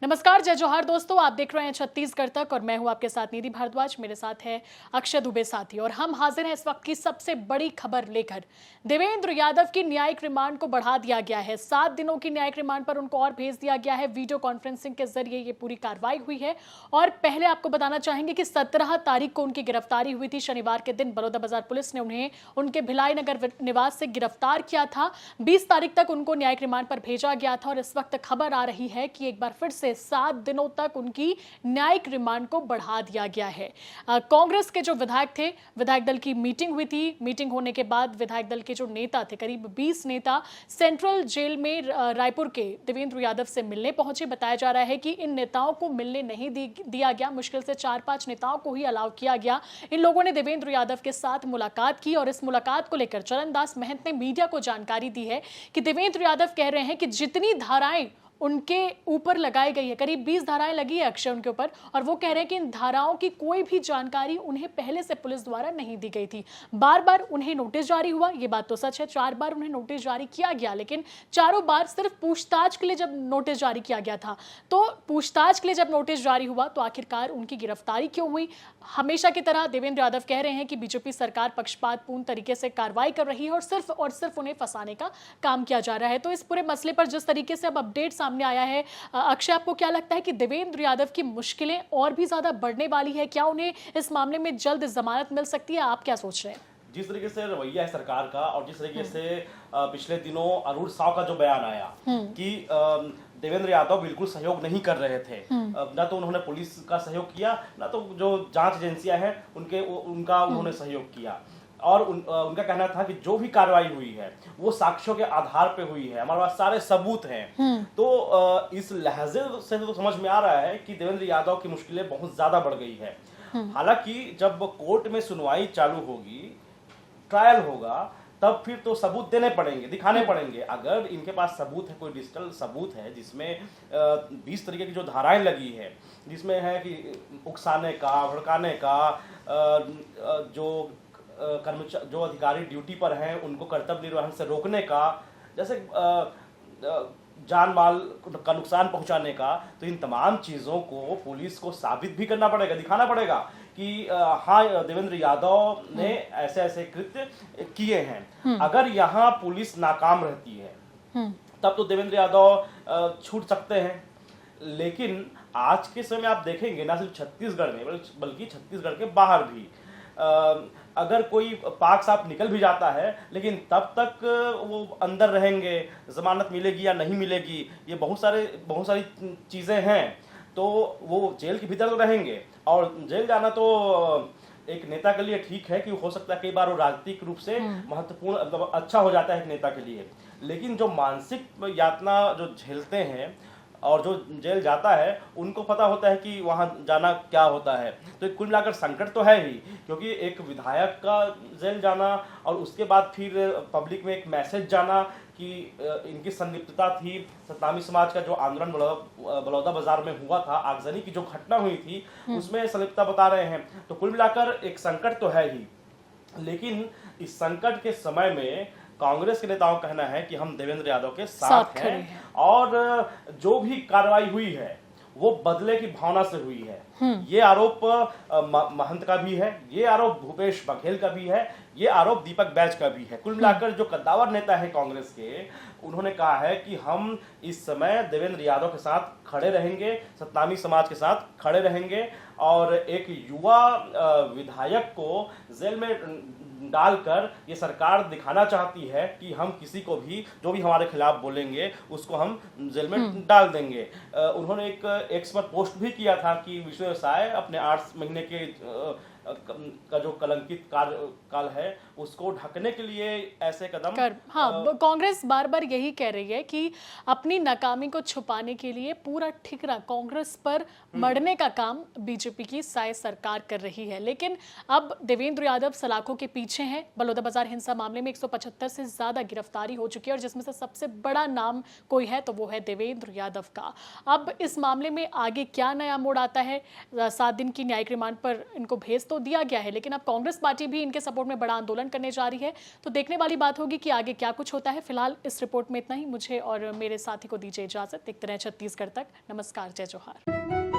नमस्कार, जय जोहार दोस्तों। आप देख रहे हैं छत्तीसगढ़ तक और मैं हूं आपके साथ निधि भारद्वाज। मेरे साथ है अक्षय दुबे साथी और हम हाजिर हैं इस वक्त की सबसे बड़ी खबर लेकर। देवेंद्र यादव की न्यायिक रिमांड को बढ़ा दिया गया है। 7 दिनों की न्यायिक रिमांड पर उनको और भेज दिया गया है। वीडियो कॉन्फ्रेंसिंग के जरिए ये पूरी कार्रवाई हुई है। और पहले आपको बताना चाहेंगे कि 17 तारीख को उनकी गिरफ्तारी हुई थी। शनिवार के दिन बलौदाबाजार पुलिस ने उन्हें उनके भिलाई नगर निवास से गिरफ्तार किया था। 20 तारीख तक उनको न्यायिक रिमांड पर भेजा गया था और इस वक्त खबर आ रही है कि एक बार फिर से 7 दिनों तक उनकी न्यायिक रिमांड को बढ़ा दिया गया है। कांग्रेस के जो विधायक थे, विधायक दल की मीटिंग हुई थी। मीटिंग होने के बाद विधायक दल के जो नेता थे, करीब 20 नेता सेंट्रल जेल में रायपुर के देवेंद्र यादव से मिलने पहुंचे। बताया जा रहा है कि इन नेताओं को मिलने नहीं दिया गया। मुश्किल से 4-5 नेताओं को ही अलाउ किया गया। इन लोगों ने देवेंद्र यादव के साथ मुलाकात की और इस मुलाकात को लेकर चरणदास महंत ने मीडिया को जानकारी दी है कि देवेंद्र यादव कह रहे हैं कि जितनी धाराएं उनके ऊपर लगाई गई है, करीब 20 धाराएं लगी है अक्षय उनके ऊपर, और वो कह रहे हैं कि इन धाराओं की कोई भी जानकारी उन्हें पहले से पुलिस द्वारा नहीं दी गई थी। बार बार उन्हें नोटिस जारी हुआ, ये बात तो सच है। 4 बार उन्हें नोटिस जारी किया गया, लेकिन चारों बार सिर्फ पूछताछ के लिए जब नोटिस जारी किया गया था, तो पूछताछ के लिए जब नोटिस जारी हुआ तो आखिरकार उनकी गिरफ्तारी क्यों हुई? हमेशा की तरह देवेंद्र यादव कह रहे हैं कि बीजेपी सरकार पक्षपातपूर्ण तरीके से कार्रवाई कर रही है और सिर्फ उन्हें फंसाने का काम किया जा रहा है। तो इस पूरे मसले पर जिस तरीके से अब अपडेट सामने आया है, अक्षय, आपको क्या लगता है कि देवेंद्र यादव की मुश्किलें और भी ज्यादा बढ़ने वाली है? क्या उन्हें इस मामले में जल्द जमानत मिल सकती है? आप क्या सोच रहे हैं? जिस तरीके से रवैया है सरकार का और जिस तरीके से पिछले दिनों अरुण साव का जो बयान आया कि देवेंद्र यादव बिल्कुल सहयोग नहीं कर रहे थे, ना तो उन्होंने पुलिस का सहयोग किया, ना तो जो जांच एजेंसियां हैं उनका उन्होंने सहयोग किया। और उनका कहना था कि जो भी कार्रवाई हुई है वो साक्ष्यों के आधार पे हुई है, हमारे पास सारे सबूत हैं। तो इस लहजे से तो समझ में आ रहा है कि देवेंद्र यादव की मुश्किलें बहुत ज्यादा बढ़ गई है। हालांकि जब कोर्ट में सुनवाई चालू होगी, ट्रायल होगा, तब फिर तो सबूत देने पड़ेंगे, दिखाने पड़ेंगे। अगर इनके पास सबूत है, कोई डिजिटल सबूत है जिसमें 20 तरीके की जो धाराएं लगी है, जिसमें है कि उकसाने का, भड़काने का, जो कर्मचारी जो अधिकारी ड्यूटी पर हैं उनको कर्तव्य निर्वहन से रोकने का, जैसे जान माल का नुकसान पहुंचाने का, तो इन तमाम चीज़ों को पुलिस को साबित भी करना पड़ेगा, दिखाना पड़ेगा कि हाँ, देवेंद्र यादव ने ऐसे ऐसे कृत्य किए हैं। अगर यहाँ पुलिस नाकाम रहती है तब तो देवेंद्र यादव छूट सकते हैं। लेकिन आज के समय में आप देखेंगे, ना सिर्फ छत्तीसगढ़ में बल्कि छत्तीसगढ़ के बाहर भी अगर कोई पाक साफ निकल भी जाता है, लेकिन तब तक वो अंदर रहेंगे, जमानत मिलेगी या नहीं मिलेगी, ये बहुत सारी चीज़ें हैं। तो वो जेल के भीतर तो रहेंगे, और जेल जाना तो एक नेता के लिए ठीक है कि हो सकता है कई बार वो राजनीतिक रूप से महत्वपूर्ण अच्छा हो जाता है एक नेता के लिए, लेकिन जो मानसिक यातना जो झेलते हैं और जो जेल जाता है उनको पता होता है कि वहां जाना क्या होता है। तो कुल मिलाकर संकट तो है ही, क्योंकि एक विधायक का जेल जाना और उसके बाद फिर पब्लिक में एक मैसेज जाना कि इनकी संलिप्तता थी। सतनामी समाज का जो आंदोलन बलौदाबाजार में हुआ था, आगजनी की जो घटना हुई थी, उसमें संलिप्तता बता रहे हैं। तो कुल मिलाकर एक संकट तो है ही, लेकिन इस संकट के समय में कांग्रेस के नेताओं का कहना है कि हम देवेंद्र यादव के साथ हैं और जो भी कार्रवाई हुई है वो बदले की भावना से हुई है। ये आरोप महंत का भी है, ये आरोप भूपेश बघेल का भी है, ये आरोप दीपक बैज का भी है। कुल मिलाकर जो कद्दावर नेता है कांग्रेस के, उन्होंने कहा है कि हम इस समय देवेंद्र यादव के साथ खड़े रहेंगे, सतनामी समाज के साथ खड़े रहेंगे, और एक युवा विधायक को जेल में डालकर ये सरकार दिखाना चाहती है कि हम किसी को भी जो भी हमारे खिलाफ बोलेंगे उसको हम जेल में डाल देंगे। उन्होंने एक एक्स पर पोस्ट भी किया था कि विश्व व्यवसाय अपने 8 महीने के का जो कलंकित कार्यकाल है उसको ढकने के लिए ऐसे कदम हाँ, कांग्रेस बार बार यही कह रही है कि अपनी नाकामी को छुपाने के लिए पूरा ठिकरा कांग्रेस पर मढ़ने का काम बीजेपी की साय सरकार कर रही है। लेकिन अब देवेंद्र यादव सलाखों के पीछे हैं। बलौदाबाजार हिंसा मामले में 175 से ज्यादा गिरफ्तारी हो चुकी है और जिसमें से सबसे बड़ा नाम कोई है तो वो है देवेंद्र यादव का। अब इस मामले में आगे क्या नया मोड़ आता है? 7 दिन की न्यायिक रिमांड पर इनको भेज तो तो दिया गया है, लेकिन अब कांग्रेस पार्टी भी इनके सपोर्ट में बड़ा आंदोलन करने जा रही है। तो देखने वाली बात होगी कि आगे क्या कुछ होता है। फिलहाल इस रिपोर्ट में इतना ही। मुझे और मेरे साथी को दीजिए इजाजत। देखते रहे छत्तीसगढ़ तक। नमस्कार, जय जोहार।